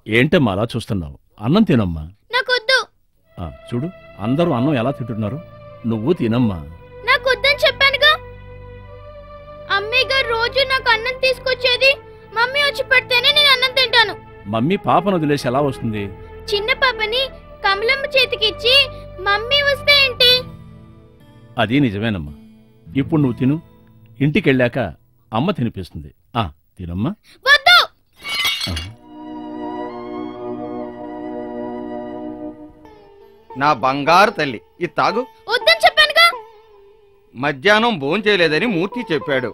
ఏంటమ్మా అలా చూస్తున్నావు? అన్నం తినమ్మా. నాకొద్దు. చూడు, అందరూ అన్నం ఎలా తింటున్నారు, నువ్వు తినమ్మా. నాకొద్దని చెప్పానుగా. అమ్మయ్య గారు రోజు నాకు అన్నం తీసుకొచ్చేది. మమ్మీ వచ్చి పెడితేనే నేను అన్నం తింటాను. మమ్మీ పాపను వదిలేసి ఎలా వస్తుంది? చిన్న పాపని కమలమ్మ చేతికిచ్చి మమ్మీ వస్తే ఏంటి? అది నిజమేనమ్మా. ఇప్పుడు నువ్వు తిను, ఇంటికెళ్ళాక అమ్మ తినిపిస్తుంది. తినమ్మా. వద్దు. నా బంగారు తల్లి, ఇది తాగు. వద్దని చెప్పానుగా. మధ్యాహ్నం భోంచేయలేదని మూర్తి చెప్పాడు.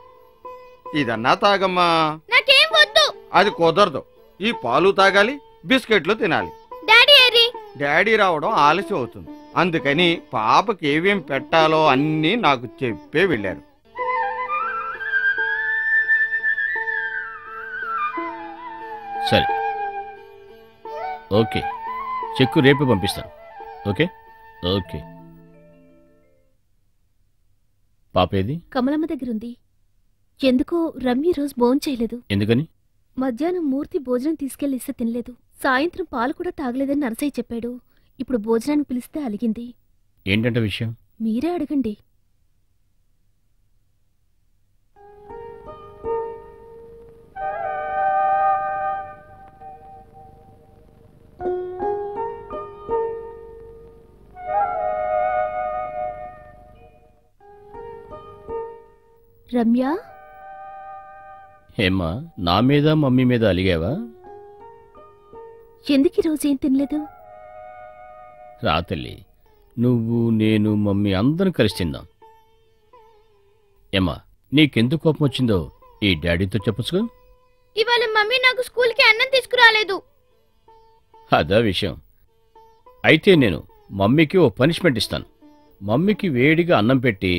ఇదన్నా తాగమ్మా. నాకేం వద్దు. అది కుదరదు. ఈ పాలు తాగాలి, బిస్కెట్లు తినాలి. డాడీ ఏరి? డాడీ రావడం ఆలస్యం అవుతుంది. అందుకని పాపకి ఏమేం పెట్టాలో అన్నీ నాకు చెప్పే వెళ్ళారు. సరే, ఓకే. చెక్కు రేపే పంపిస్తాను. Okay okay. పాపేది? కమలమ్మ దగ్గరుంది. ఎందుకో రమ్య రోజు భోంచేయలేదు. ఎందుకని? మధ్యాహ్నం మూర్తి భోజనం తీసుకెళ్లిస్తే తినలేదు. సాయంత్రం పాలు కూడా తాగలేదని నరసయ్య చెప్పాడు. ఇప్పుడు భోజనానికి పిలిస్తే అలిగింది. ఏంటంటే విషయం? మీరే అడగండి. రమ్య, ఏమ్మా, నా మీద మమ్మీ మీద అలిగావా? ఎందుకు ఈరోజు ఏం తినలేదు? రా తల్లి, నువ్వు నేను మమ్మీ అందరం కలిసి తిందాం. ఏమ్మా, నీకెందుకు కోపం వచ్చిందో ఈ డాడీతో చెప్పచ్చుగా. ఇవాళ మమ్మీ నాకు స్కూల్కి అన్నం తీసుకురాలేదు. అదా విషయం. అయితే నేను మమ్మీకి ఓ పనిష్మెంట్ ఇస్తాను. మమ్మీకి వేడిగా అన్నం పెట్టి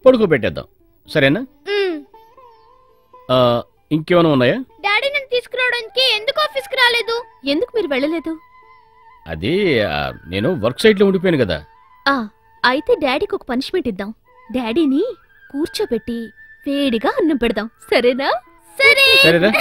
పడుకోబెట్టేద్దాం, సరేనా? ఇంకేమైనా ఉన్నాయా? డాడీ నన్ను తీసుకురావడానికి ఎందుకు ఆఫీస్కి రాలేదు? ఎందుకు మీరు వెళ్ళలేదు? అది నేను వర్క్ సైట్లో ఉండిపోయాను కదా. అయితే డాడీకి ఒక పనిష్మెంట్ ఇద్దాం. డాడీని కూర్చోబెట్టి వేడిగా అన్నం పెడదాం, సరేనా? సరే. సరేనా?